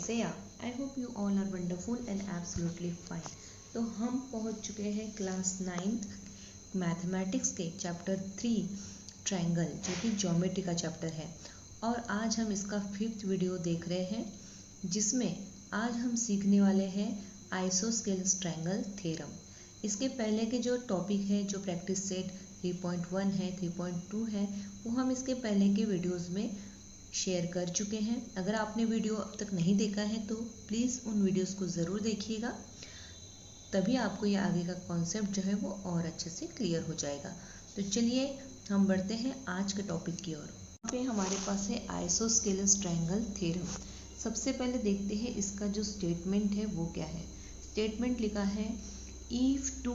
Seya. I hope you all are wonderful and absolutely fine. तो हम पहुंच चुके हैं क्लास 9th मैथमेटिक्स के चैप्टर 3 ट्रायंगल, जो कि ज्योमेट्री का चैप्टर है। और आज हम इसका 5th वीडियो देख रहे हैं, जिसमें आज हम सीखने वाले हैं आइसोस्केलेस ट्रायंगल थ्योरम। इसके पहले के जो टॉपिक है, जो प्रैक्टिस सेट 3.1 है, 3.2 है, वो हम इसके पहले के वीडियोस में शेयर कर चुके हैं। अगर आपने वीडियो अब तक नहीं देखा है तो प्लीज़ उन वीडियोस को ज़रूर देखिएगा, तभी आपको ये आगे का कॉन्सेप्ट जो है वो और अच्छे से क्लियर हो जाएगा। तो चलिए हम बढ़ते हैं आज के टॉपिक की ओर। यहाँ पे हमारे पास है आइसोस्केलेस ट्रायंगल थ्योरम। सबसे पहले देखते हैं इसका जो स्टेटमेंट है वो क्या है। स्टेटमेंट लिखा है, if two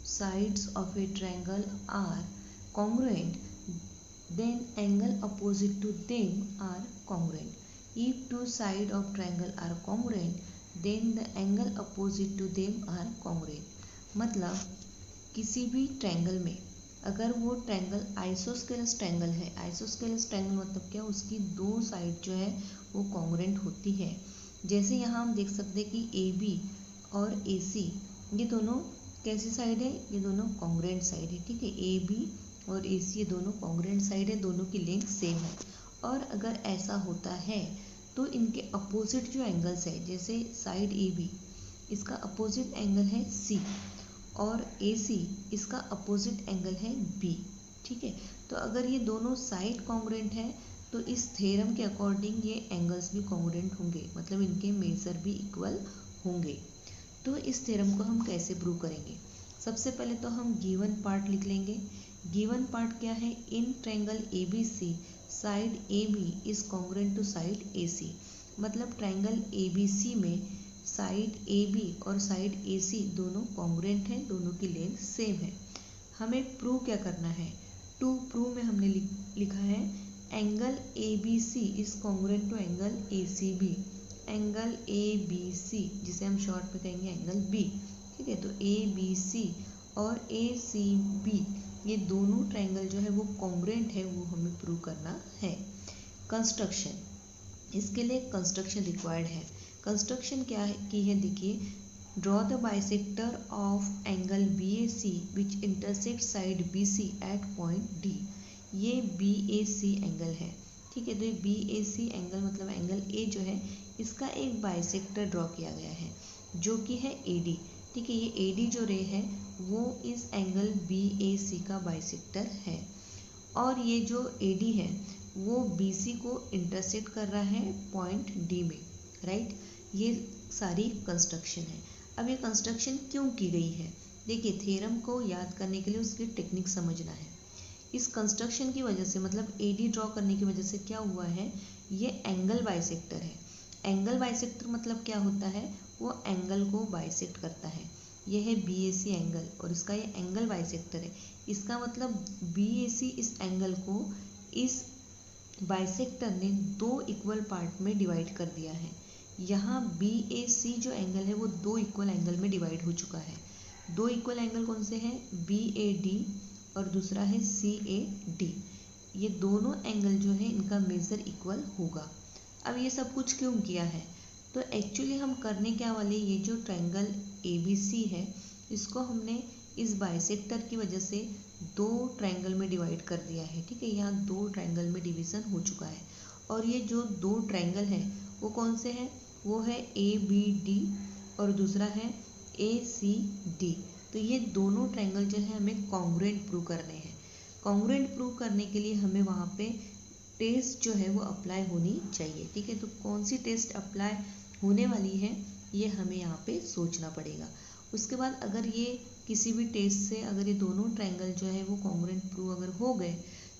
sides of a triangle are congruent then angle opposite to them are congruent. If two sides of triangle are congruent, then the angle opposite to them are congruent. मतलब किसी भी triangle में अगर वो triangle isosceles triangle है, isosceles triangle मतलब क्या, उसकी दो साइड जो है वो कॉन्ग्रुएंट होती है। जैसे यहाँ हम देख सकते हैं कि ए बी और ए सी ये दोनों कैसी साइड है, ये दोनों कॉन्ग्रुएंट साइड है। ठीक है, ए बी और ए सी ये दोनों कॉन्ग्रुएंट साइड है, दोनों की लेंथ सेम है। और अगर ऐसा होता है तो इनके अपोजिट जो एंगल्स है, जैसे साइड ए बी इसका अपोजिट एंगल है सी और ए सी इसका अपोजिट एंगल है बी। ठीक है, तो अगर ये दोनों साइड कॉन्ग्रुएंट है तो इस थ्योरम के अकॉर्डिंग ये एंगल्स भी कॉन्ग्रुएंट होंगे, मतलब इनके मेजर भी इक्वल होंगे। तो इस थ्योरम को हम कैसे प्रूव करेंगे? सबसे पहले तो हम गिवन पार्ट लिख लेंगे। गिवन पार्ट क्या है, in triangle A B C side A B is congruent to side A C. मतलब ट्रायंगल ए बी सी में साइड ए बी और साइड ए सी दोनों कॉन्ग्रुएंट हैं, दोनों की लेंथ सेम है। हमें प्रूव क्या करना है? टू प्रूव में हमने लिखा है angle A B C is congruent to angle A C B. Angle A B C जिसे हम शॉर्ट में कहेंगे एंगल बी। ठीक है, तो ए बी सी और ए सी बी ये दोनों ट्रायंगल जो है वो कॉन्ग्रुएंट है, वो हमें प्रूव करना है। कंस्ट्रक्शन, इसके लिए कंस्ट्रक्शन रिक्वायर्ड है। कंस्ट्रक्शन क्या है की है, देखिए, draw the bisector of angle B A C which intersect side B C at point D. ये बी ए सी एंगल है। ठीक है, तो ये बी ए सी एंगल मतलब एंगल ए जो है इसका एक बाइसेक्टर ड्रॉ किया गया है जो कि है ए डी। ठीक है, ये ए डी जो रे है वो इस एंगल बी ए सी का बाइसेक्टर है, और ये जो ए डी है वो बी सी को इंटरसेक्ट कर रहा है पॉइंट डी में। राइट, ये सारी कंस्ट्रक्शन है। अब ये कंस्ट्रक्शन क्यों की गई है? देखिए, थ्योरम को याद करने के लिए उसकी टेक्निक समझना है। इस कंस्ट्रक्शन की वजह से, मतलब ए डी ड्रॉ करने की वजह से क्या हुआ है, ये एंगल बाइसेक्टर है। एंगल बाइसेक्टर मतलब क्या होता है, वो एंगल को बाइसेक्ट करता है। यह है बी ए सी एंगल और इसका ये एंगल बाइसेक्टर है। इसका मतलब बी ए सी इस एंगल को इस बाइसेक्टर ने दो इक्वल पार्ट में डिवाइड कर दिया है। यहाँ बी ए सी जो एंगल है वो दो इक्वल एंगल में डिवाइड हो चुका है। दो इक्वल एंगल कौन से हैं? बी ए डी और दूसरा है सी ए डी। ये दोनों एंगल जो है इनका मेजर इक्वल होगा। अब ये सब कुछ क्यों किया है? तो एक्चुअली हम करने क्या वाले, ये जो ट्रायंगल ए बी सी है इसको हमने इस बाइसेक्टर की वजह से दो ट्रायंगल में डिवाइड कर दिया है। ठीक है, यहाँ दो ट्रायंगल में डिवीज़न हो चुका है। और ये जो दो ट्रायंगल हैं वो कौन से हैं? वो है ए बी डी और दूसरा है ए सी डी। तो ये दोनों ट्रायंगल जो है हमें कॉन्ग्रुएंट प्रूव करने हैं। कॉन्ग्रुएंट प्रूव करने के लिए हमें वहाँ पे टेस्ट जो है वो अप्लाई होनी चाहिए। ठीक है, तो कौन सी टेस्ट अप्लाई होने वाली है ये हमें यहाँ पे सोचना पड़ेगा। उसके बाद अगर ये किसी भी टेस्ट से अगर ये दोनों ट्रायंगल जो है वो कॉन्ग्रुएंट प्रूव अगर हो गए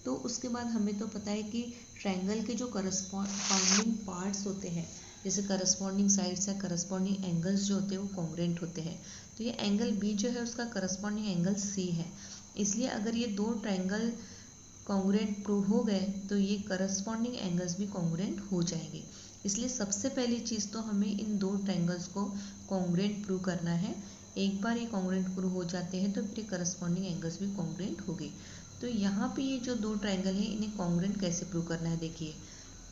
तो उसके बाद हमें तो पता है कि ट्रायंगल के जो करस्पॉन्डिंग पार्ट्स होते हैं, जैसे करस्पॉन्डिंग साइड्स या करस्पॉन्डिंग एंगल्स जो होते हैं वो कॉन्ग्रुएंट होते हैं। तो ये एंगल बी जो है उसका करस्पॉन्डिंग एंगल सी है। इसलिए अगर ये दो ट्रायंगल कॉन्ग्रुएंट प्रूव हो गए तो ये करस्पॉन्डिंग एंगल्स भी कॉन्ग्रुएंट हो जाएंगे। इसलिए सबसे पहली चीज़ तो हमें इन दो ट्रायंगल्स को कॉन्ग्रुएंट प्रूव करना है। एक बार ये कॉन्ग्रुएंट प्रूव हो जाते हैं तो फिर करस्पॉन्डिंग एंगल्स भी कॉन्ग्रुएंट हो गए। तो यहाँ पे ये जो दो ट्रायंगल हैं इन्हें कॉन्ग्रुएंट कैसे प्रूव करना है, देखिए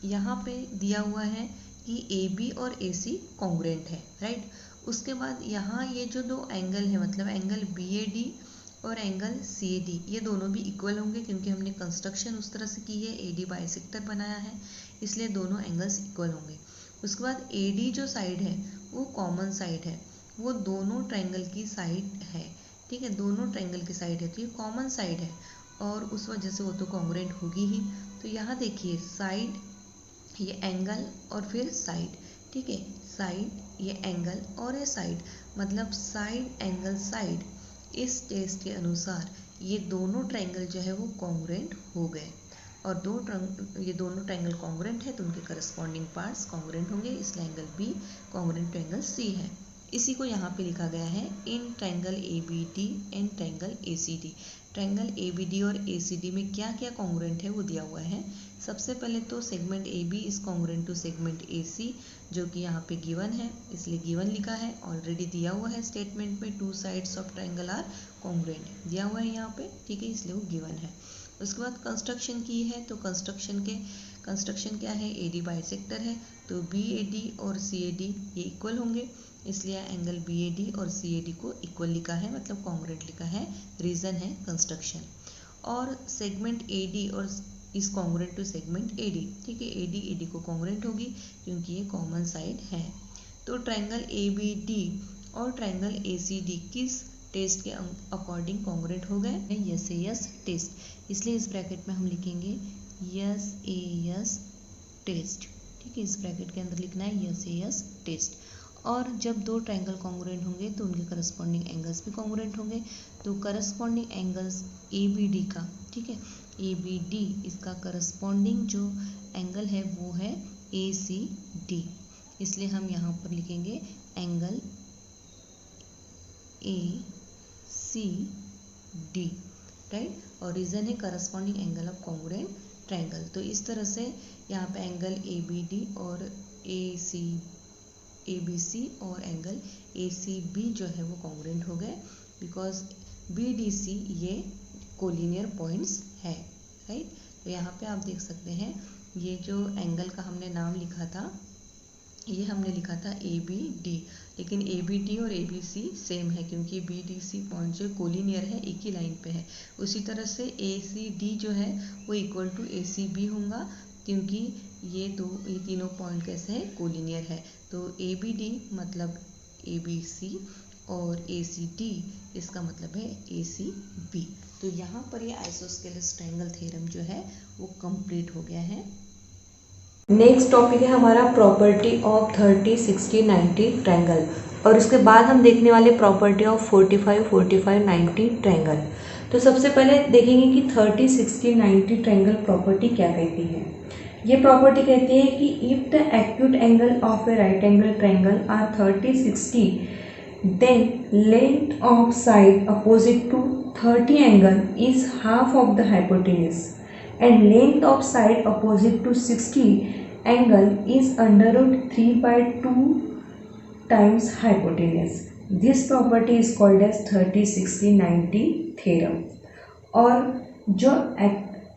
यहाँ पे दिया हुआ है कि AB और AC कॉन्ग्रुएंट है, राइट। उसके बाद यहाँ ये जो दो एंगल है, मतलब एंगल BAD और एंगल CAD, ये दोनों भी इक्वल होंगे क्योंकि हमने कंस्ट्रक्शन उस तरह से की है, AD बाइसेक्टर बनाया है, इसलिए दोनों एंगल्स इक्वल होंगे। उसके बाद AD जो साइड है वो कॉमन साइड है, वो दोनों ट्रायंगल की साइड है, ठीक है, दोनों ट्रायंगल की साइड है, तो ये कॉमन साइड है और उस वजह से वो तो कॉन्ग्रुएंट होगी ही। तो यहाँ देखिए साइड, ये एंगल और फिर साइड, ठीक है, साइड, ये एंगल और ये साइड, मतलब साइड एंगल साइड। इस टेस्ट के अनुसार ये दोनों ट्रायंगल जो है वो कॉन्ग्रुएंट हो गए, और ये दोनों ट्रायंगल कॉन्ग्रुएंट है तो उनके करस्पॉन्डिंग पार्ट्स कॉन्ग्रुएंट होंगे, इसलिए angle B congruent to angle C है। इसी को यहाँ पे लिखा गया है in triangle ABD and triangle ACD। Triangle ABD और ACD में क्या क्या कॉन्ग्रुएंट है वो दिया हुआ है। सबसे पहले तो segment AB is congruent to segment AC, जो कि यहाँ पे गिवन है, इसलिए गिवन लिखा है, ऑलरेडी दिया हुआ है स्टेटमेंट में, two sides of triangle are congruent दिया हुआ है यहाँ पे, ठीक है, इसलिए वो गिवन है। उसके बाद कंस्ट्रक्शन की है, तो कंस्ट्रक्शन क्या है, AD बाइसेक्टर है, तो BAD और CAD ये इक्वल होंगे, इसलिए एंगल BAD और CAD को इक्वल लिखा है, मतलब कॉन्ग्रुएंट लिखा है, रीजन है कंस्ट्रक्शन। और सेगमेंट AD और is congruent to segment AD, ठीक है, AD को कॉन्ग्रुएंट होगी क्योंकि ये कॉमन साइड है। तो ट्रायंगल ABD और ट्रायंगल ACD किस टेस्ट के अकॉर्डिंग कॉन्ग्रुएंट हो गए, SAS टेस्ट, इसलिए इस ब्रैकेट में हम लिखेंगे SAS टेस्ट, ठीक है, इस ब्रैकेट के अंदर लिखना है SAS टेस्ट। और जब दो ट्रायंगल कॉन्ग्रुएंट होंगे तो उनके करस्पॉन्डिंग एंगल्स भी कॉन्ग्रुएंट होंगे, तो करस्पॉन्डिंग एंगल्स ABD का, ठीक है, ABD इसका करस्पॉन्डिंग जो एंगल है वो है ACD, इसलिए हम यहाँ पर लिखेंगे एंगल ACD, राइट, और रीजन है corresponding angle of congruent triangle. तो इस तरह से यहाँ पे एंगल ABD और ABC और एंगल ACB जो है वो कॉन्ग्रुएंट हो गए, बिकॉज BDC ये कोलिनियर पॉइंट्स है, राइट। तो यहाँ पे आप देख सकते हैं ये जो एंगल का हमने नाम लिखा था, ये हमने लिखा था ABD, लेकिन ABD और ABC सेम है क्योंकि BDC पॉइंट जो कोलिनियर है, एक ही लाइन पे है। उसी तरह से ACD जो है वो इक्वल टू ACB होगा क्योंकि ये तीनों पॉइंट कैसे है, कोलिनियर है। तो ABD मतलब ABC और ACD इसका मतलब है ACB। तो यहाँ पर ये आइसोस्केलेस ट्रायंगल थ्योरम जो है वो कंप्लीट हो गया है। नेक्स्ट टॉपिक है हमारा प्रॉपर्टी ऑफ 30, 60, 90 ट्रायंगल, और उसके बाद हम देखने वाले प्रॉपर्टी ऑफ 45, 45, 90 ट्रायंगल। तो सबसे पहले देखेंगे कि 30, 60, 90 ट्रायंगल प्रॉपर्टी क्या कहती है। ये प्रॉपर्टी कहती है कि if the acute angle of a right angle triangle are 30, 60, then length of side opposite to 30 angle is half of the hypotenuse, and length of side opposite to 60 angle is under root 3/2 times hypotenuse. This property is called as 30, 60, 90 theorem. और जो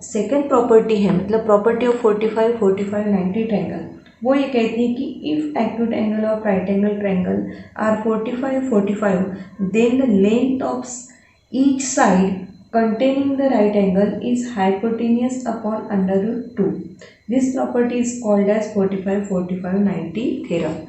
second property है, मतलब property of 45, 45, 90 triangle, वो ये कहती है कि if acute angle of right angle triangle are 45, 45, then the length of each side containing the right angle is hypotenuse upon under root 2. This property is called as 45, 45, 90 theorem.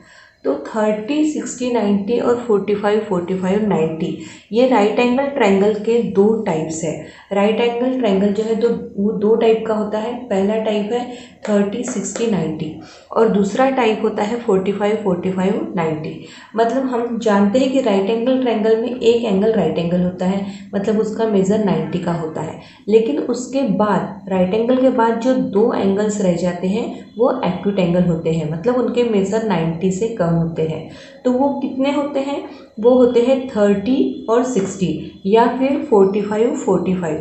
तो 30, 60, 90 और 45, 45, 90 ये right angle triangle के दो types है। Right angle triangle जो है तो वो दो टाइप का होता है। पहला टाइप है 30, 60, 90 और दूसरा टाइप होता है 45, 45, 90। मतलब हम जानते हैं कि राइट एंगल ट्रायंगल में एक एंगल राइट एंगल होता है, मतलब उसका मेजर 90 का होता है। लेकिन उसके बाद राइट एंगल के बाद जो दो एंगल्स रह जाते हैं वो एक्यूट एंगल होते हैं, मतलब उनके मेजर 90 से कम होते हैं। तो वो कितने होते हैं? वो होते हैं 30 और 60 या फिर 45, 45।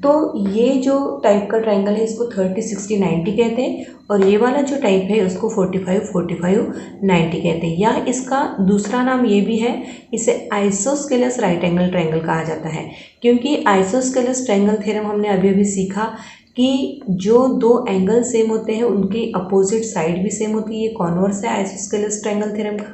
तो ये जो टाइप का ट्रायंगल है इसको 30, 60, 90 कहते हैं और ये वाला जो टाइप है उसको 45, 45, 90 कहते हैं। या इसका दूसरा नाम ये भी है, इसे आइसोस्केलस राइट एंगल ट्रायंगल कहा जाता है, क्योंकि आइसोस्केलस ट्रायंगल थ्योरम हमने अभी अभी सीखा कि जो दो एंगल सेम होते हैं उनकी अपोजिट साइड भी सेम होती है, ये कॉन्वर्स है आइसोस्केलस ट्रायंगल थ्योरम का।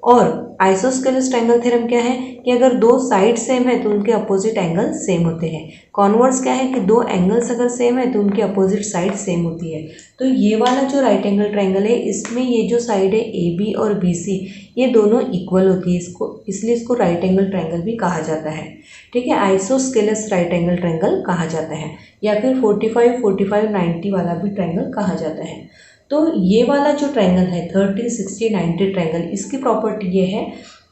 और आइसोस्केलस ट्रायंगल थ्योरम क्या है कि अगर दो साइड सेम है तो उनके अपोजिट एंगल सेम होते हैं। कॉन्वर्स क्या है कि दो एंगल्स अगर सेम है तो उनकी अपोजिट साइड सेम होती है। तो ये वाला जो राइट एंगल ट्रायंगल है इसमें ये जो साइड है AB और BC ये दोनों इक्वल होती है, इसलिए इसको राइट एंगल ट्रायंगल भी कहा जाता है। ठीक है, आइसोस्केलस राइट एंगल ट्रायंगल कहा जाता है, या फिर 45, 45, 90 वाला भी ट्रायंगल कहा जाता है। तो ये वाला जो ट्रायंगल है 30, 60, 90 ट्रायंगल, इसकी प्रॉपर्टी ये है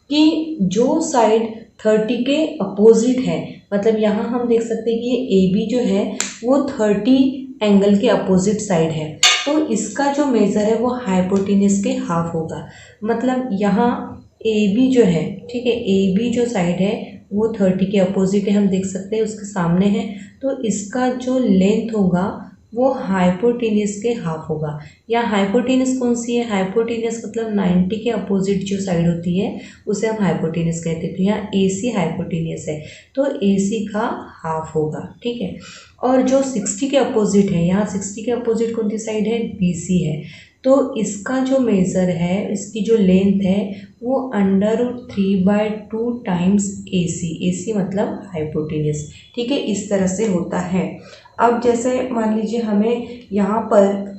कि जो साइड 30 के अपोजिट है, मतलब यहाँ हम देख सकते हैं कि ये AB जो है वो 30 एंगल के अपोजिट साइड है, तो इसका जो मेजर है वो हाइपोटेन्यूज के हाफ होगा। मतलब यहाँ AB जो है, ठीक है, AB जो साइड है वो 30 के अपोजिट है, हम देख सकते हैं उसके सामने है, तो इसका जो लेंथ होगा वो हाइपोटेन्यूज के हाफ होगा। या हाइपोटेन्यूज कौन सी है, हाइपोटेन्यूज मतलब 90 के अपोजिट जो साइड होती है उसे हम हाइपोटेन्यूज कहते हैं। तो यहाँ AC हाइपोटेन्यूज है तो AC का हाफ होगा। ठीक है, और जो 60 के अपोजिट है, यहाँ 60 के अपोजिट कौन सी साइड है, BC है, तो इसका जो मेज़र है, इसकी जो लेंथ है वो √3/2 टाइम्स AC मतलब हाइपोटेन्यूज। ठीक है, इस तरह से होता है। अब जैसे मान लीजिए हमें यहाँ पर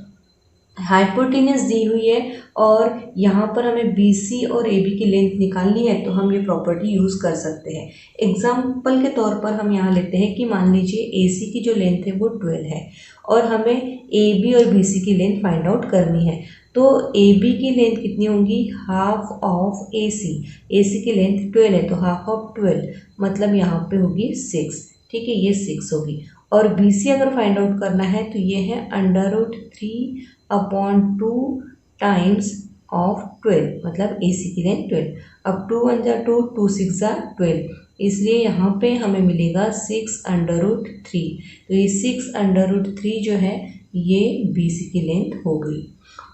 हाइपोटेन्यूज दी हुई है और यहाँ पर हमें BC और AB की लेंथ निकालनी है, तो हम ये प्रॉपर्टी यूज़ कर सकते हैं। एग्जाम्पल के तौर पर हम यहाँ लेते हैं कि मान लीजिए AC की जो लेंथ है वो 12 है और हमें AB और BC की लेंथ फाइंड आउट करनी है। तो AB की लेंथ कितनी होगी, हाफ ऑफ AC की लेंथ 12 है तो हाफ ऑफ 12 मतलब यहाँ पे होगी 6। ठीक है, ये 6 होगी। और BC अगर फाइंड आउट करना है तो ये है √3/2 टाइम्स ऑफ 12 मतलब AC की लेंथ 12। अब 2 1 जा 2, 2 6 जा 12, इसलिए यहाँ पे हमें मिलेगा 6√3। तो ये 6√3 जो है ये BC की लेंथ हो गई।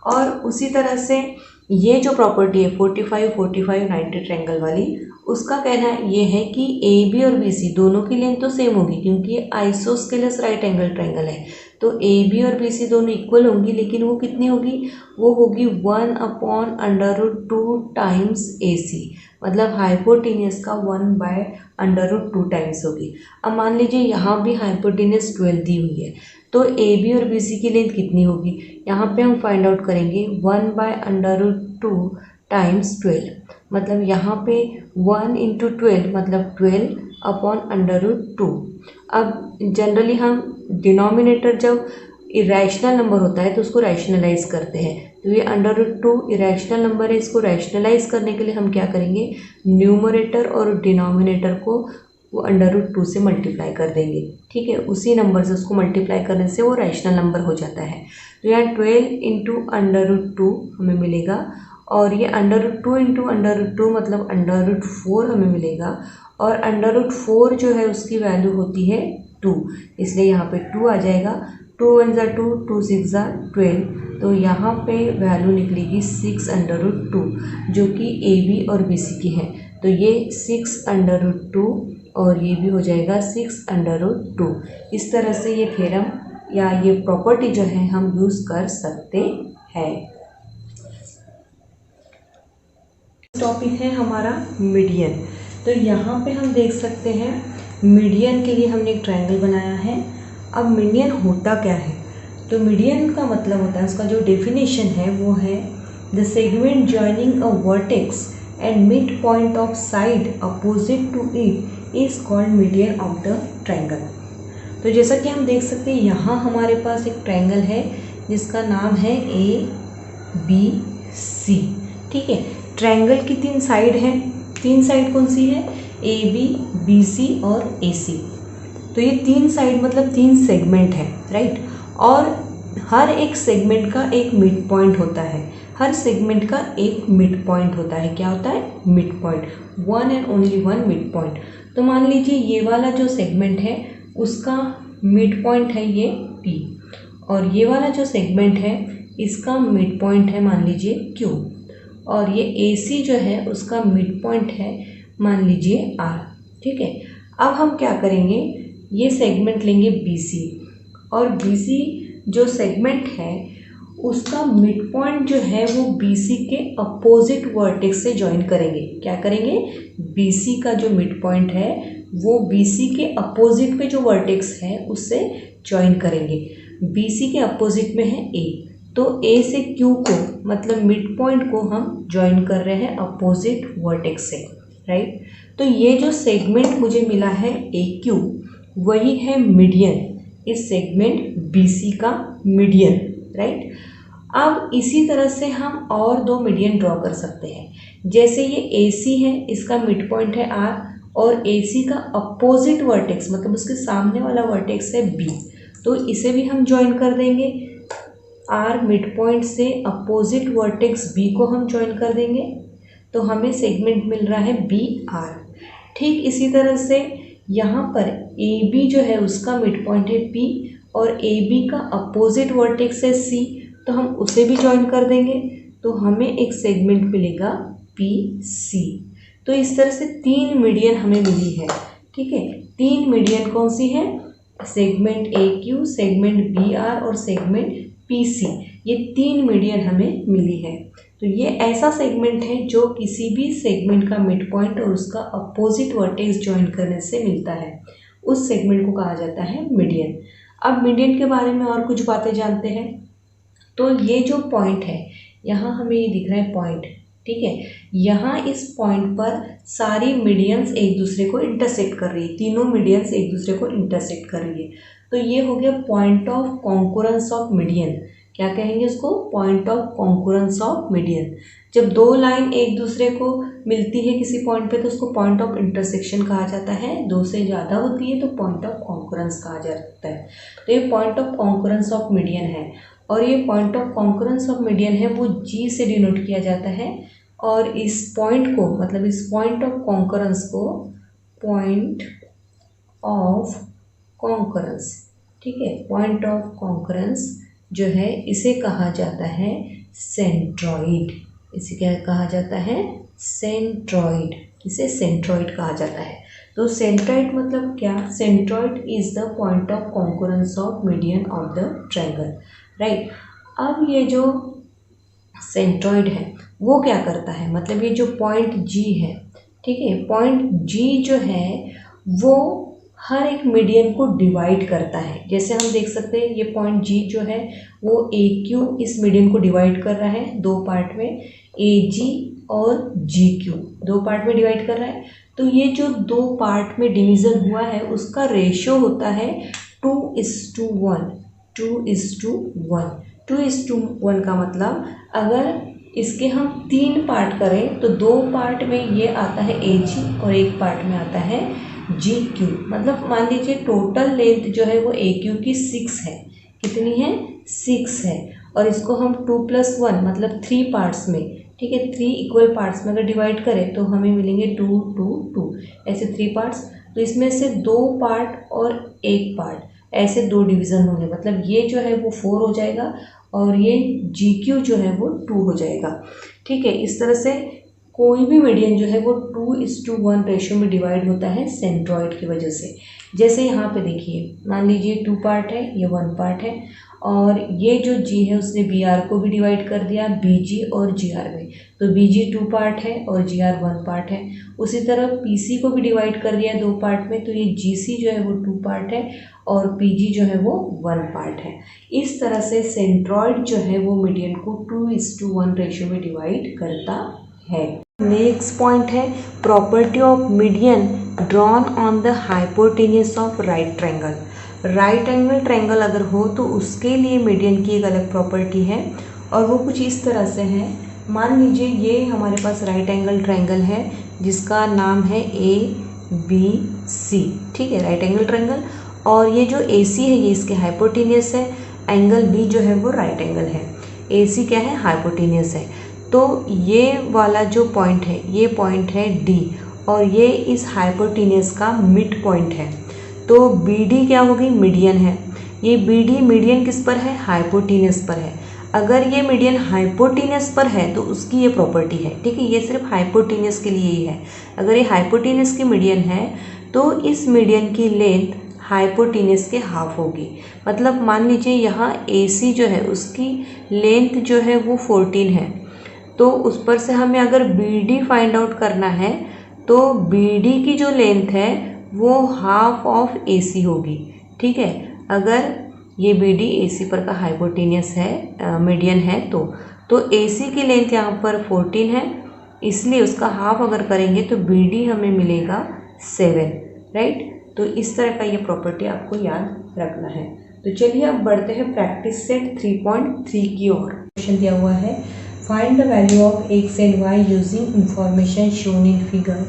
और उसी तरह से ये जो प्रॉपर्टी है 45, 45, 90 ट्रायंगल वाली, उसका कहना ये है कि AB और BC दोनों की लेंथ तो सेम होगी क्योंकि ये आइसोस्केलस राइट एंगल ट्रायंगल है, तो AB और BC दोनों इक्वल होंगी, लेकिन वो कितनी होगी, वो होगी 1/√2 टाइम्स AC मतलब हाइपोटेन्यूज का 1/√2 टाइम्स होगी। अब मान लीजिए यहाँ भी हाइपोटेन्यूज 12 दी हुई है, तो AB और BC की लेंथ कितनी होगी, यहाँ पे हम फाइंड आउट करेंगे 1/√2 टाइम्स 12 मतलब यहाँ पे 1 × 12 मतलब 12/√2। अब जनरली हम डिनोमिनेटर जब इरेशनल नंबर होता है तो उसको रैशनलाइज करते हैं, तो ये √2 इरेशनल नंबर है, इसको रैशनलाइज करने के लिए हम क्या करेंगे, न्यूमरेटर और डिनोमिनेटर को वो √2 से मल्टीप्लाई कर देंगे। ठीक है, उसी नंबर से उसको मल्टीप्लाई करने से वो रैशनल नंबर हो जाता है। तो यहाँ 12 × √2 हमें मिलेगा और ये √2 × √2 मतलब √4 हमें मिलेगा, और √4 जो है उसकी वैल्यू होती है 2, इसलिए यहाँ पे 2 आ जाएगा। 2 1 जा 2, 2 6 जा 12, तो यहाँ पे वैल्यू निकलेगी 6√2 जो कि AB और BC की है, तो ये 6√2 और ये भी हो जाएगा 6√2। इस तरह से ये थ्योरम या ये प्रॉपर्टी जो है हम यूज़ कर सकते हैं। टॉपिक है हमारा मीडियन। तो यहाँ पे हम देख सकते हैं मीडियन के लिए हमने एक ट्रायंगल बनाया है। अब मीडियन होता क्या है, तो मीडियन का मतलब होता है, उसका जो डेफिनेशन है वो है the segment joining a vertex and mid point of side opposite to it is called median of the triangle. तो जैसा कि हम देख सकते हैं यहाँ हमारे पास एक ट्रायंगल है जिसका नाम है ABC। ठीक है, ट्रायंगल की 3 साइड हैं, 3 साइड कौन सी है, AB, BC और AC। तो ये 3 साइड मतलब 3 सेगमेंट है, राइट। और हर एक सेगमेंट का एक मिड पॉइंट होता है, हर सेगमेंट का एक मिड पॉइंट होता है। क्या होता है, mid point, 1 and only 1 mid point. तो मान लीजिए ये वाला जो सेगमेंट है उसका मिड पॉइंट है ये P, और ये वाला जो सेगमेंट है इसका मिड पॉइंट है मान लीजिए Q, और ये AC जो है उसका मिड पॉइंट है मान लीजिए R। ठीक है, अब हम क्या करेंगे, ये सेगमेंट लेंगे BC और BC जो सेगमेंट है उसका मिड पॉइंट जो है वो BC के अपोजिट वर्टेक्स से ज्वाइन करेंगे। क्या करेंगे? BC का जो मिड पॉइंट है वो BC के अपोजिट पे जो वर्टेक्स है उससे ज्वाइन करेंगे। BC के अपोजिट में है A, तो A से Q को मतलब मिड पॉइंट को हम ज्वाइन कर रहे हैं अपोजिट वर्टेक्स से, राइट। तो ये जो सेगमेंट मुझे मिला है AQ वही है मीडियन, इस सेगमेंट BC का मीडियन, राइट। अब इसी तरह से हम और दो मीडियन ड्रॉ कर सकते हैं। जैसे ये AC है, इसका मिड पॉइंट है R और AC का अपोजिट वर्टेक्स मतलब उसके सामने वाला वर्टेक्स है B, तो इसे भी हम ज्वाइन कर देंगे। R मिड पॉइंट से अपोजिट वर्टेक्स B को हम ज्वाइन कर देंगे, तो हमें सेगमेंट मिल रहा है BR। ठीक इसी तरह से यहाँ पर AB जो है उसका मिड पॉइंट है P और AB का अपोजिट वर्टेक्स है C, तो हम उसे भी ज्वाइन कर देंगे, तो हमें एक सेगमेंट मिलेगा PC। तो इस तरह से तीन मीडियन हमें मिली है, ठीक है। तीन मीडियन कौन सी है? सेगमेंट AQ, सेगमेंट BR और सेगमेंट PC, ये तीन मीडियन हमें मिली है। तो ये ऐसा सेगमेंट है जो किसी भी सेगमेंट का मिड पॉइंट और उसका अपोजिट वर्टेक्स ज्वाइन करने से मिलता है, उस सेगमेंट को कहा जाता है मीडियन। अब मीडियन के बारे में और कुछ बातें जानते हैं। तो ये जो पॉइंट है, यहाँ हमें ये दिख रहा है पॉइंट, ठीक है। यहाँ इस पॉइंट पर सारी मीडियंस एक दूसरे को इंटरसेक्ट कर रही है, तीनों मीडियंस एक दूसरे को इंटरसेक्ट कर रही है, तो ये हो गया point of concurrence of median. क्या कहेंगे उसको? Point of concurrence of median. जब दो लाइन एक दूसरे को मिलती है किसी पॉइंट पे तो उसको पॉइंट ऑफ इंटरसेक्शन कहा जाता है। दो से ज़्यादा होती है तो पॉइंट ऑफ कॉन्करेंस कहा जाता है। तो ये point of concurrence of median है, और ये point of concurrence of median है वो G से डिनोट किया जाता है। और इस पॉइंट को मतलब इस पॉइंट ऑफ कॉन्करेंस को पॉइंट ऑफ कॉन्करेंस, ठीक है, पॉइंट ऑफ कॉन्करेंस जो है इसे कहा जाता है सेंट्रॉइड। इसे क्या कहा जाता है? सेंट्रॉइड। इसे सेंट्रॉइड कहा जाता है। तो सेंट्रॉइड मतलब क्या? Centroid is the point of concurrence of median of the triangle, right. अब ये जो सेंट्रॉइड है वो क्या करता है? मतलब ये जो पॉइंट G है, ठीक है, पॉइंट G जो है वो हर एक मीडियन को डिवाइड करता है। जैसे हम देख सकते हैं ये पॉइंट G जो है वो AQ इस मीडियन को डिवाइड कर रहा है दो पार्ट में, AG और GQ दो पार्ट में डिवाइड कर रहा है। तो ये जो दो पार्ट में डिवीज़न हुआ है उसका रेशियो होता है 2:1। 2:1। 2:1 का मतलब अगर इसके हम तीन पार्ट करें तो दो पार्ट में ये आता है AG और एक पार्ट में आता है GQ। मतलब मान लीजिए टोटल लेंथ जो है वो AQ की 6 है। कितनी है? 6 है। और इसको हम 2+1 मतलब 3 पार्ट्स में, ठीक है, 3 इक्वल पार्ट्स में अगर डिवाइड करें तो हमें मिलेंगे 2, 2, 2 ऐसे 3 पार्ट्स। तो इसमें से 2 पार्ट और 1 पार्ट ऐसे 2 डिवीज़न होंगे, मतलब ये जो है वो 4 हो जाएगा और ये GQ जो है वो 2 हो जाएगा, ठीक है। इस तरह से कोई भी मीडियन जो है वो 2:1 रेशियो में डिवाइड होता है सेंट्रॉइड की वजह से। जैसे यहाँ पे देखिए, मान लीजिए 2 पार्ट है, ये 1 पार्ट है, और ये जो G है उसने BR को भी डिवाइड कर दिया BG और GR में, तो BG 2 पार्ट है और GR 1 पार्ट है। उसी तरह PC को भी डिवाइड कर दिया 2 पार्ट में, तो ये GC जो है वो 2 पार्ट है और PG जो है वो 1 पार्ट है। इस तरह से सेंट्रॉइड जो है वो मीडियन को 2:1 रेशियो में डिवाइड करता है। नेक्स्ट पॉइंट है property of median drawn on the hypotenuse of right triangle. Right angle triangle अगर हो तो उसके लिए मीडियन की एक अलग प्रॉपर्टी है, और वो कुछ इस तरह से है। मान लीजिए ये हमारे पास राइट एंगल ट्रायंगल है जिसका नाम है ABC, ठीक है, राइट एंगल ट्रायंगल। और ये जो AC है ये इसके हाइपोटेन्यूज है, एंगल B जो है वो राइट एंगल है, AC क्या है? हाइपोटेन्यूज है। तो ये वाला जो पॉइंट है ये पॉइंट है D, और ये इस हाइपोटेन्यूज का मिड पॉइंट है। तो BD क्या होगी? मीडियन है। ये BD मीडियन किस पर है? हाइपोटेन्यूज पर है। अगर ये मीडियन हाइपोटेन्यूज पर है तो उसकी ये प्रॉपर्टी है, ठीक है, ये सिर्फ हाइपोटेन्यूज के लिए ही है। अगर ये हाइपोटेन्यूज की मीडियन है तो इस मीडियन की लेंथ हाइपोटेन्यूस के हाफ होगी। मतलब मान लीजिए यहाँ AC जो है उसकी लेंथ जो है वो 14 है, तो उस पर से हमें अगर BD फाइंड आउट करना है तो BD की जो लेंथ है वो हाफ ऑफ AC होगी। ठीक है, अगर ये BD AC पर का हाइपोटेन्यूस है, मीडियन है, तो AC की लेंथ यहाँ पर 14 है, इसलिए उसका हाफ अगर करेंगे तो BD हमें मिलेगा 7, राइट। तो इस तरह का ये प्रॉपर्टी आपको याद रखना है। तो चलिए अब बढ़ते हैं प्रैक्टिस सेट 3.3 की ओर। क्वेश्चन दिया हुआ है, find the value of x and y using information shown in figure,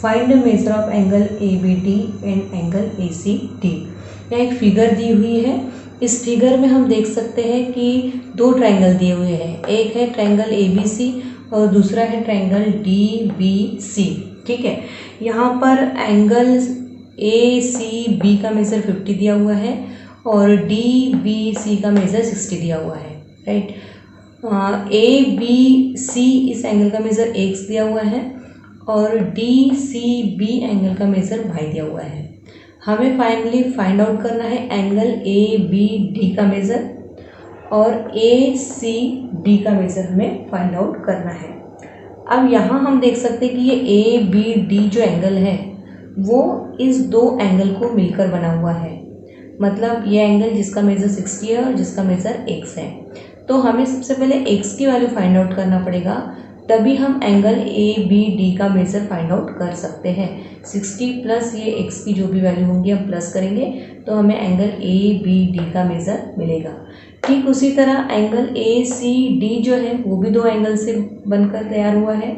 find the measure of angle ABD and angle ACD। यहाँ एक फिगर दी हुई है। इस फिगर में हम देख सकते हैं कि दो ट्रायंगल दिए हुए हैं, एक है ट्रायंगल ABC और दूसरा है ट्रायंगल DBC। ठीक है, यहाँ पर एंगल ACB का मेजर 50 दिया हुआ है और DBC का मेजर 60 दिया हुआ है, राइट। ABC इस एंगल का मेजर x दिया हुआ है और DCB एंगल का मेजर y दिया हुआ है। हमें फाइनली फाइंड आउट करना है एंगल ABD का मेजर और ACD का मेजर हमें फाइंड आउट करना है। अब यहाँ हम देख सकते हैं कि ये ABD जो एंगल है वो इस दो एंगल को मिलकर बना हुआ है। मतलब ये एंगल जिसका मेजर 60 है और जिसका मेजर x है। तो हमें सबसे पहले x की वैल्यू फाइंड आउट करना पड़ेगा, तभी हम एंगल ABD का मेजर फाइंड आउट कर सकते हैं। 60 प्लस ये x की जो भी वैल्यू होंगी हम प्लस करेंगे तो हमें एंगल ABD का मेजर मिलेगा। ठीक उसी तरह एंगल ACD जो है वो भी दो एंगल से बनकर तैयार हुआ है,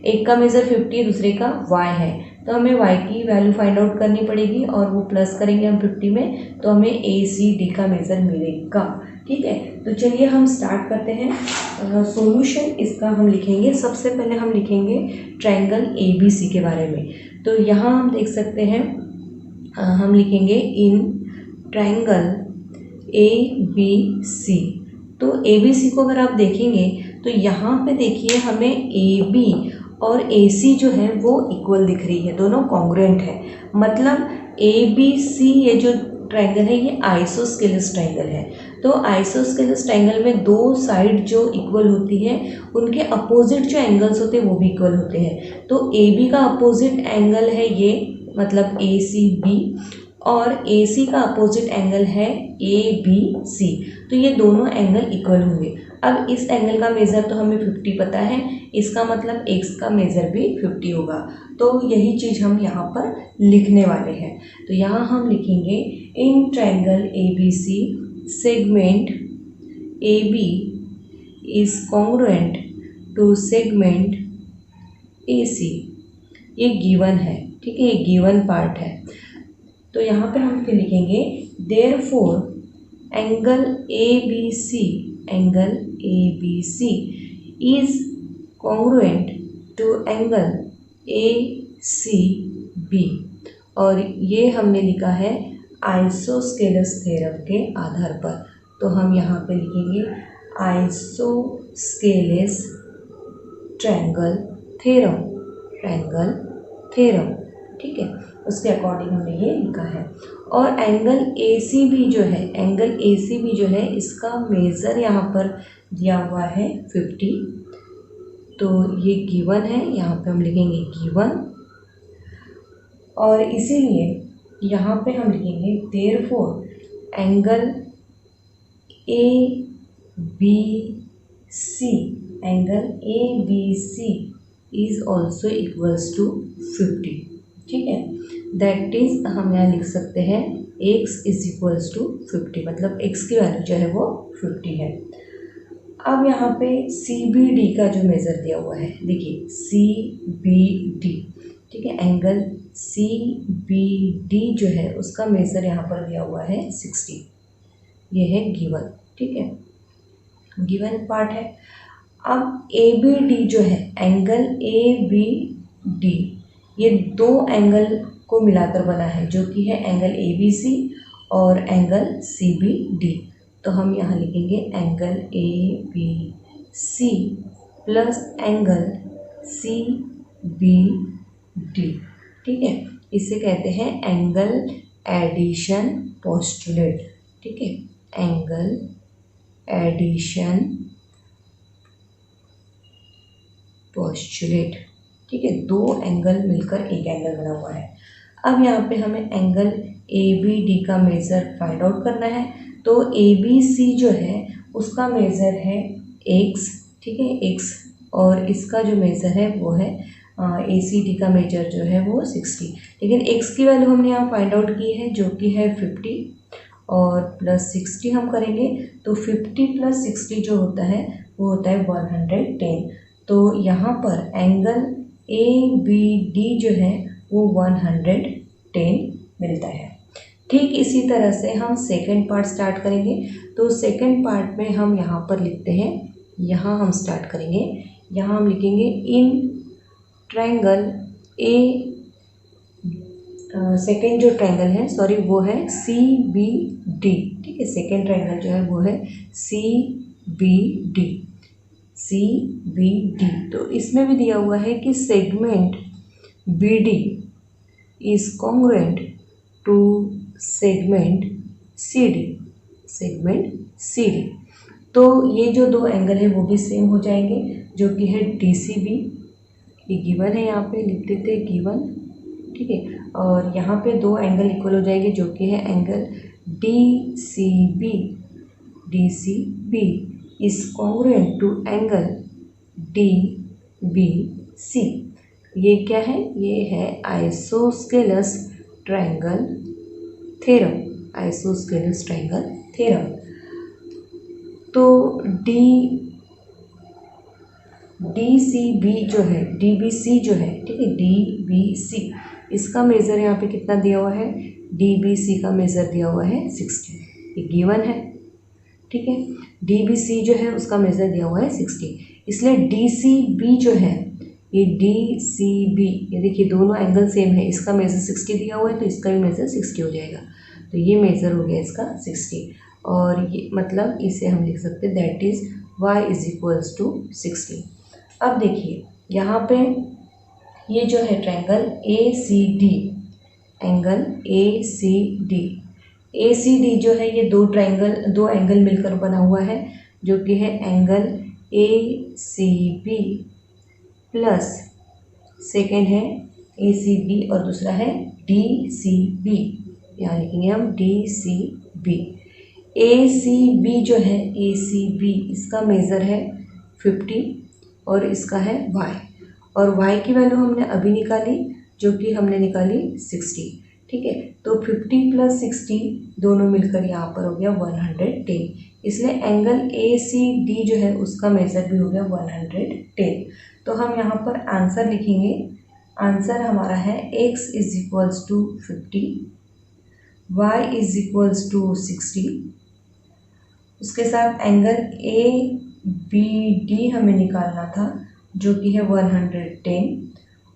एक का मेजर 50 दूसरे का y है, तो हमें y की वैल्यू फाइंड आउट करनी पड़ेगी और वो प्लस करेंगे हम 50 में तो हमें ACD का मेजर मिलेगा। ठीक है, तो चलिए हम स्टार्ट करते हैं। सॉल्यूशन इसका हम लिखेंगे। सबसे पहले हम लिखेंगे ट्रायंगल ABC के बारे में। तो यहाँ हम देख सकते हैं, हम लिखेंगे इन ट्रायंगल ABC। तो ABC को अगर आप देखेंगे तो यहाँ पे देखिए हमें AB और AC जो है वो इक्वल दिख रही है, दोनों कॉन्ग्रुएंट है। मतलब ABC ये जो ट्रायंगल है ये आइसोस्केलेस ट्रायंगल है। तो आइसोस्केलेस ट्रायंगल में दो साइड जो इक्वल होती है उनके अपोजिट जो एंगल्स होते हैं वो भी इक्वल होते हैं। तो AB का अपोजिट एंगल है ये, मतलब ACB, और AC का अपोजिट एंगल है ABC। तो ये दोनों एंगल इक्वल होंगे। अब इस एंगल का मेज़र तो हमें 50 पता है, इसका मतलब x का मेज़र भी 50 होगा। तो यही चीज़ हम यहाँ पर लिखने वाले हैं। तो यहाँ हम लिखेंगे in triangle ABC segment AB is congruent to segment AC। ये गिवन है, ठीक है, ये गिवन पार्ट है। तो यहाँ पे हम फिर लिखेंगे therefore angle ABC is congruent to angle ACB। और ये हमने लिखा है आइसोस्केलेस थ्योरम के आधार पर। तो हम यहाँ पे लिखेंगे आइसोस्केलेस ट्रायंगल थ्योरम, ठीक है, उसके अकॉर्डिंग हमने ये लिखा है। और एंगल ACB जो है इसका मेज़र यहाँ पर दिया हुआ है 50। तो ये गिवन है, यहाँ पे हम लिखेंगे गिवन, और इसीलिए यहाँ पे हम लिखेंगे therefore angle ABC is also equals to 50। ठीक है, दैट इज हम यहाँ लिख सकते हैं x इज इक्वल्स टू 50, मतलब x की वैल्यू जो है वो 50 है। अब यहाँ पे CBD का जो मेज़र दिया हुआ है, देखिए CBD, ठीक है, एंगल CBD जो है उसका मेज़र यहाँ पर दिया हुआ है 60। ये है गिवन, ठीक है, गिवन पार्ट है। अब ABD जो है, एंगल ABD, ये दो एंगल को मिलाकर बना है जो कि है एंगल ABC और एंगल CBD। तो हम यहाँ लिखेंगे angle ABC plus angle CBD, ठीक है, इसे कहते हैं एंगल एडिशन पोस्टुलेट, ठीक है, एंगल एडिशन पोस्टुलेट, ठीक है, दो एंगल मिलकर एक एंगल बना हुआ है। अब यहाँ पे हमें एंगल ए बी डी का मेज़र फाइंड आउट करना है। तो ए बी सी जो है उसका मेज़र है x, ठीक है, x, और इसका जो मेज़र है वो है ए सी डी का मेजर जो है वो 60, लेकिन x की वैल्यू हमने यहाँ फाइंड आउट की है जो कि है 50 और प्लस 60 हम करेंगे तो 50 प्लस 60 जो होता है वो होता है 110। तो यहाँ पर एंगल ए बी डी जो है वो 110 मिलता है। ठीक इसी तरह से हम सेकंड पार्ट स्टार्ट करेंगे। तो सेकंड पार्ट में हम यहाँ पर लिखते हैं, यहाँ हम स्टार्ट करेंगे, यहाँ हम लिखेंगे इन ट्रायंगल ए, सेकेंड जो ट्रायंगल है सॉरी वो है सी बी डी, ठीक है, सेकेंड ट्रायंगल जो है वो है C B D, C B D. तो इसमें भी दिया हुआ है कि segment B D is congruent to segment C D, segment C D. तो ये जो दो एंगल है वो भी सेम हो जाएंगे जो कि है डी सी बी, ये गिवन है, यहाँ पे लिख देते हैं गिवन, ठीक है, और यहाँ पे दो एंगल इक्वल हो जाएंगे जो कि है angle D C B, D C B is congruent to angle D B C. ये क्या है, ये है isosceles triangle theorem, isosceles triangle theorem. तो डी सी बी जो है, डी बी सी जो है, ठीक है, डी बी सी, इसका मेज़र यहाँ पे कितना दिया हुआ है, डी बी सी का मेज़र दिया हुआ है 60, ये गिवन है, ठीक है। डी बी सी जो है उसका मेज़र दिया हुआ है 60, इसलिए डी सी बी जो है, ये डी सी बी, ये देखिए दोनों एंगल सेम है, इसका मेज़र 60 दिया हुआ है तो इसका भी मेज़र 60 हो जाएगा। तो ये मेज़र हो गया इसका 60, और ये मतलब इसे हम लिख सकते हैं that is y is equals to 60। अब देखिए यहाँ पे ये जो है triangle A C D, angle A C D, A C D जो है ये दो एंगल मिलकर बना हुआ है जो कि है angle A C B plus second है ए सी बी और दूसरा है डी सी बी, यहाँ लिखेंगे हम D C B. A C B जो है, ए सी बी इसका मेज़र है 50 और इसका है y, और y की वैल्यू हमने अभी निकाली जो कि हमने निकाली 60, ठीक है। तो 50 प्लस 60 दोनों मिलकर यहाँ पर हो गया 110, इसलिए एंगल ए सी डी जो है उसका मेज़र भी हो गया 110। तो हम यहाँ पर आंसर लिखेंगे, आंसर हमारा है x is equals to 50, y is equals to 60, उसके साथ एंगल ए बी डी हमें निकालना था जो कि है 110,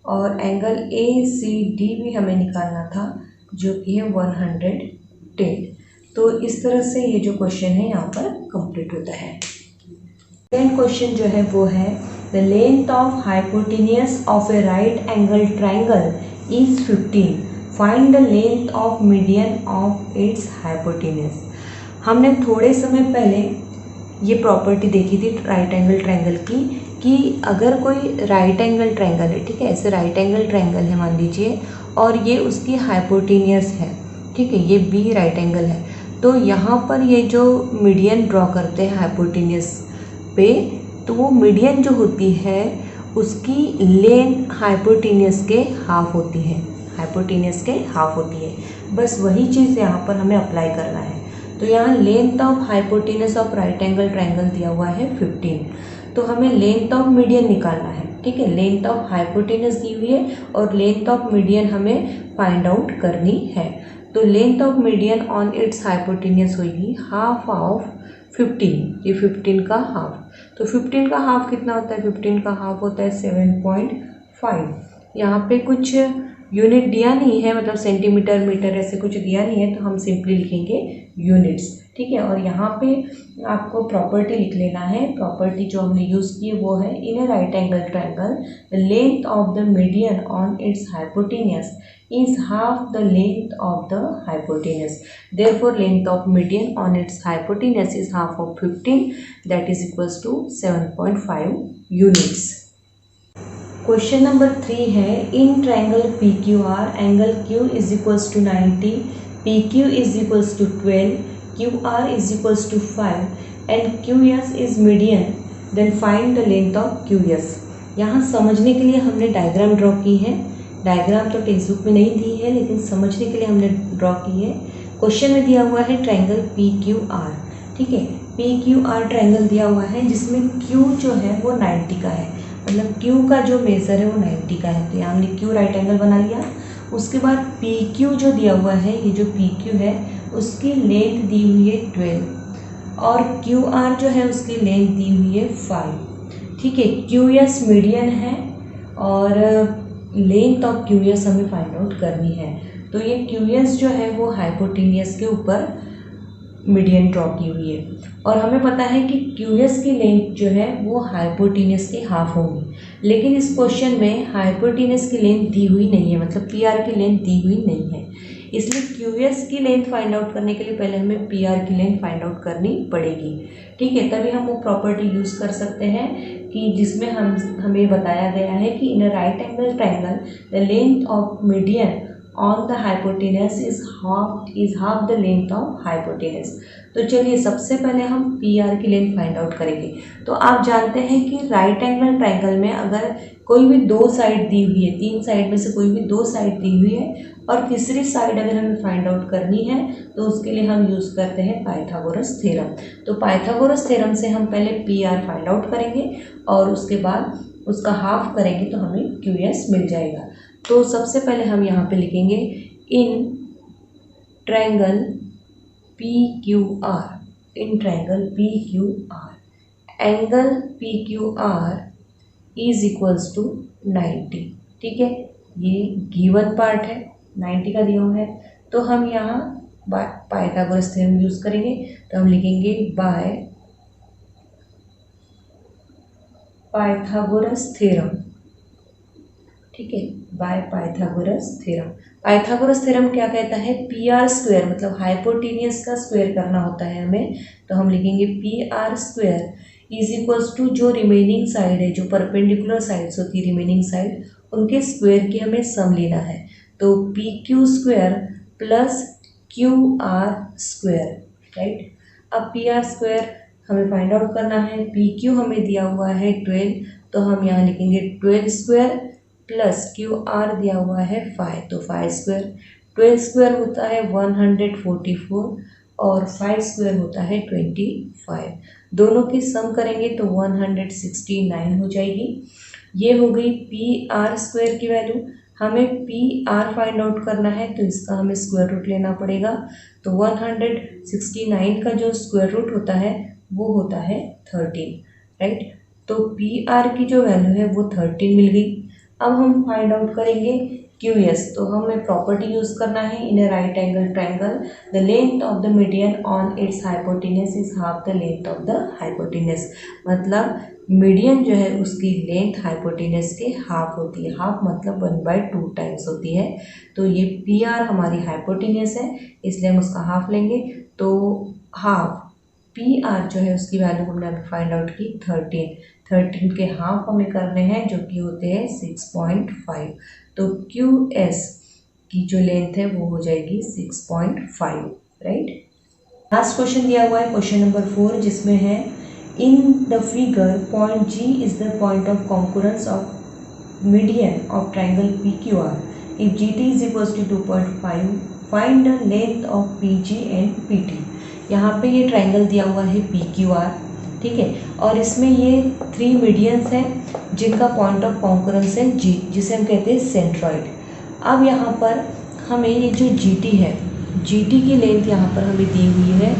और एंगल ए सी डी भी हमें निकालना था जो कि है 110। तो इस तरह से ये जो क्वेश्चन है यहाँ पर कंप्लीट होता है। सेकेंड क्वेश्चन जो है वो है the length of hypotenuse of a right angle triangle is 15, find the length of median of its hypotenuse. हमने थोड़े समय पहले ये प्रॉपर्टी देखी थी राइट एंगल ट्रायंगल की, कि अगर कोई राइट एंगल ट्रायंगल है, ठीक है, ऐसे राइट एंगल ट्रायंगल है मान लीजिए, और ये उसकी हाइपोटेन्यूज है, ठीक है, ये बी राइट एंगल है, तो यहाँ पर ये जो मीडियन ड्रॉ करते हैं हाइपोटेन्यूज पे, तो वो मीडियन जो होती है उसकी लेंथ हाइपोटेन्यूज के हाफ होती है, हाइपोटेन्यूज के हाफ होती है। बस वही चीज़ यहाँ पर हमें अप्लाई करना है। तो यहाँ length of hypotenuse of right angle triangle दिया हुआ है 15, तो हमें लेंथ ऑफ मीडियन निकालना है, ठीक है, लेंथ ऑफ हाइपोटेन्यूज दी हुई है और लेंथ ऑफ मीडियन हमें फाइंड आउट करनी है। तो length of median on its hypotenuse होगी हाफ ऑफ 15, ये 15 का हाफ, तो 15 का हाफ कितना होता है, 15 का हाफ होता है 7.5। यहाँ पे कुछ यूनिट दिया नहीं है, मतलब सेंटीमीटर मीटर ऐसे कुछ दिया नहीं है, तो हम सिंपली लिखेंगे यूनिट्स, ठीक है। और यहाँ पे आपको प्रॉपर्टी लिख लेना है, प्रॉपर्टी जो हमने यूज़ की वो है in a right angle triangle the length of the median on its hypotenuse is half the length of the hypotenuse. Therefore, length of median on its hypotenuse is half of 15, that is equals to 7.5 units. Question number 3 है, in triangle PQR angle Q is equals to 90, PQ is equals to 12, QR is equals to 5 and QS is median, then find the length of QS. यहाँ समझने के लिए हमने diagram draw की है. Diagram तो text book में नहीं दी है, लेकिन समझने के लिए हमने ड्रॉ की है. क्वेश्चन में दिया हुआ है ट्रायंगल PQR. ठीक है, PQR ट्रायंगल दिया हुआ है जिसमें Q जो है वो 90 का है, मतलब Q का जो मेज़र है वो 90 का है. तो यहाँ हमने Q राइट एंगल बना लिया. उसके बाद PQ जो दिया हुआ है, ये जो PQ है उसकी लेंथ दी हुई है 12 और QR जो है उसकी लेंथ दी हुई है 5. ठीक है, QS मीडियन है और लेंथ ऑफ QS हमें फाइंड आउट करनी है. तो ये QS जो है वो हाइपोटेनियस के ऊपर मीडियन ड्रॉ की हुई है और हमें पता है कि QS की लेंथ जो है वो हाइपोटेनियस की हाफ होगी. लेकिन इस क्वेश्चन में हाइपोटेनियस की लेंथ दी हुई नहीं है, मतलब PR की लेंथ दी हुई नहीं है. इसलिए QS की लेंथ फाइंड आउट करने के लिए पहले हमें PR की लेंथ फाइंड आउट करनी पड़ेगी. ठीक है, तभी हम वो प्रॉपर्टी यूज़ कर सकते हैं कि जिसमें हमें बताया गया है कि in a right angle triangle the length of median on the hypotenuse is half the length of hypotenuse. तो चलिए सबसे पहले हम PR की लेंथ फाइंड आउट करेंगे. तो आप जानते हैं कि राइट एंगल ट्रायंगल में अगर कोई भी दो साइड दी हुई है, तीन साइड में से कोई भी दो साइड दी हुई है और तीसरी साइड अगर हमें फाइंड आउट करनी है तो उसके लिए हम यूज़ करते हैं पाइथागोरस थ्योरम. तो पाइथागोरस थ्योरम से हम पहले PR फाइंड आउट करेंगे और उसके बाद उसका हाफ करेंगे तो हमें QS मिल जाएगा. तो सबसे पहले हम यहाँ पे लिखेंगे in triangle PQR, in triangle PQR angle PQR is equals to 90. ठीक है, ये गिवन पार्ट है, 90 का दिया हुआ है. तो हम यहाँ पाइथागोरस थ्योरम यूज़ करेंगे. तो हम लिखेंगे बाय पाइथागोरस थ्योरम. ठीक है, by Pythagoras theorem. Pythagoras theorem क्या कहता है, PR स्क्वायर मतलब हाइपोटेनियस का स्क्वायर करना होता है हमें. तो हम लिखेंगे PR square is equals to जो रिमेनिंग साइड है, जो परपेंडिकुलर साइड्स होती है रिमेनिंग साइड, उनके स्क्वायर की हमें सम लेना है. तो PQ square plus QR square. Right, अब PR स्क्वायर हमें फाइंड आउट करना है. PQ हमें दिया हुआ है 12, तो हम यहाँ लिखेंगे 12 स्क्वायर प्लस QR दिया हुआ है 5, तो 5 स्क्वायर. 12 स्क्वायर होता है 144 और 5 स्क्वायर होता है 25. दोनों की सम करेंगे तो 169 हो जाएगी. ये हो गई PR स्क्वायर की वैल्यू. हमें PR फाइंड आउट करना है तो इसका हमें स्क्वायर रूट लेना पड़ेगा. तो 169 का जो स्क्वायर रूट होता है वो होता है 13. राइट, तो PR की जो वैल्यू है वो 13 मिल गई. अब हम फाइंड आउट करेंगे QS. तो हमें प्रॉपर्टी यूज़ करना है in a right angle triangle the length of the median on its hypotenuse is half the length of the hypotenuse. मतलब मीडियन जो है उसकी लेंथ हाइपोटेनस के हाफ होती है. हाफ मतलब 1/2 टाइम्स होती है. तो ये PR हमारी हाइपोटेनस है इसलिए हम उसका हाफ लेंगे. तो हाफ PR जो है उसकी वैल्यू हमने अभी फाइंड आउट की 13 के हाफ हमें करने हैं जो कि होते हैं 6.5. तो QS की जो लेंथ है वो हो जाएगी 6.5. राइट, लास्ट क्वेश्चन दिया हुआ है क्वेश्चन नंबर 4 जिसमें है in the figure point G is the point of concurrence of median of triangle PQR. If GT is equals to 2.5 find the length of PG and PT. यहाँ पे ये triangle दिया हुआ है PQR. ठीक है, और इसमें ये 3 मीडियंस हैं जिनका पॉइंट ऑफ कॉन्करेंस है G, जिसे हम कहते हैं सेंट्रॉइड. अब यहाँ पर हमें ये जो GT है, GT की लेंथ यहाँ पर हमें दी हुई है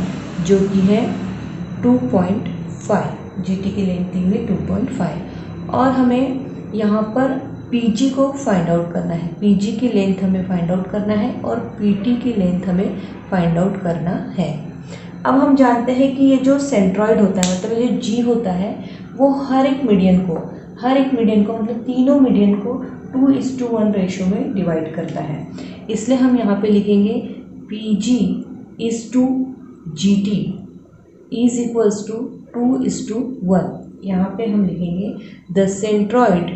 जो कि है 2.5. GT की लेंथ दी हुई है 2.5 और हमें यहाँ पर PG को फाइंड आउट करना है. PG की लेंथ हमें फाइंड आउट करना है और PT की लेंथ हमें फाइंड आउट करना है. अब हम जानते हैं कि ये जो सेंट्रॉइड होता है मतलब ये जो G होता है वो हर एक मीडियन को मतलब तीनों मीडियन को 2:1 रेशो में डिवाइड करता है, इसलिए हम यहाँ पे लिखेंगे PG is to GT is equals to 2:1। यहाँ पे हम लिखेंगे the centroid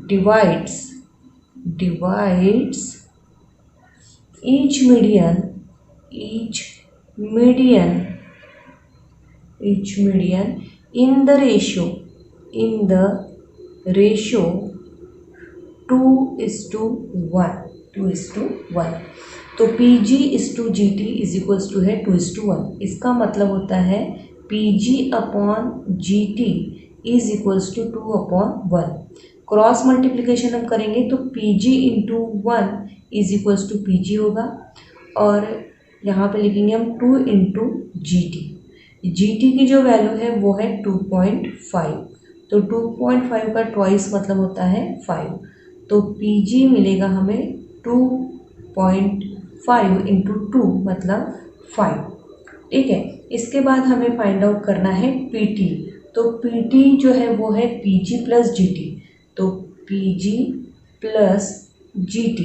divides each median in the ratio 2:1। तो PG is to GT is equals to है 2:1। इसका मतलब होता है PG upon GT is equals to 2/1। Cross multiplication हम करेंगे तो PG into 1 is equals to PG होगा, और यहाँ पे लिखेंगे हम 2 इंटू GT की जो वैल्यू है वो है 2.5, तो 2.5 का ट्वाइस मतलब होता है 5, तो PG मिलेगा हमें 2.5 इंटू 2 मतलब 5। ठीक है, इसके बाद हमें फाइंड आउट करना है PT। तो PT जो है वो है PG प्लस GT, तो PG प्लस GT।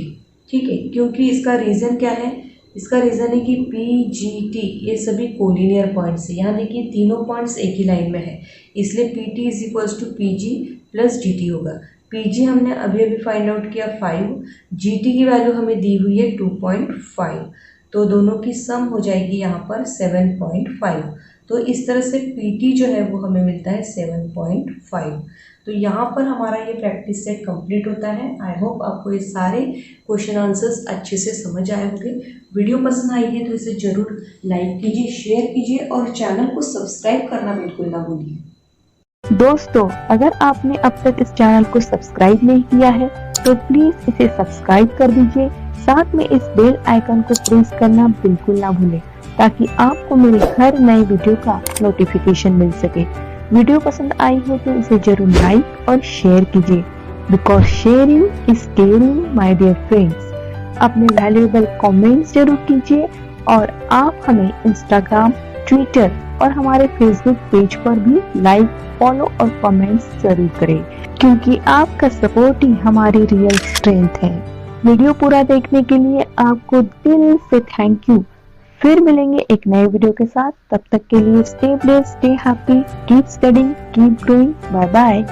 ठीक है, क्योंकि इसका रीज़न क्या है, इसका रीज़न है कि PGT ये सभी कोलिनियर पॉइंट्स है। यहाँ देखिए तीनों पॉइंट्स एक ही लाइन में है, इसलिए PT is equals to PG plus GT होगा। PG हमने अभी फाइंड आउट किया 5, GT की वैल्यू हमें दी हुई है 2.5, तो दोनों की सम हो जाएगी यहाँ पर 7.5। तो इस तरह से PT जो है वो हमें मिलता है 7.5। तो यहाँ पर हमारा ये प्रैक्टिस सेट कंप्लीट होता है। आई होप आपको ये सारे क्वेश्चन आंसर्स अच्छे से समझ आए होंगे। वीडियो पसंद आई है तो इसे ज़रूर लाइक कीजिए, शेयर कीजिए और चैनल को सब्सक्राइब करना बिल्कुल ना भूलिए। दोस्तों, अगर आपने अब तक इस चैनल को सब्सक्राइब नहीं किया है तो प्लीज इसे सब्सक्राइब कर दीजिए, साथ में इस बेल आइकन को प्रेस करना बिल्कुल ना भूलें ताकि आपको मेरे हर नए वीडियो का नोटिफिकेशन मिल सके। वीडियो पसंद आई हो तो इसे जरूर लाइक और शेयर कीजिए, because sharing is caring my dear friends. अपने वैल्यूएबल कमेंट्स जरूर कीजिए और आप हमें इंस्टाग्राम, ट्विटर और हमारे फेसबुक पेज पर भी लाइक, फॉलो और कमेंट्स जरूर करें, क्योंकि आपका सपोर्ट ही हमारी रियल स्ट्रेंथ है। वीडियो पूरा देखने के लिए आपको दिल से थैंक यू। फिर मिलेंगे एक नए वीडियो के साथ, तब तक के लिए stay blessed, stay happy, keep studying, keep growing. Bye bye.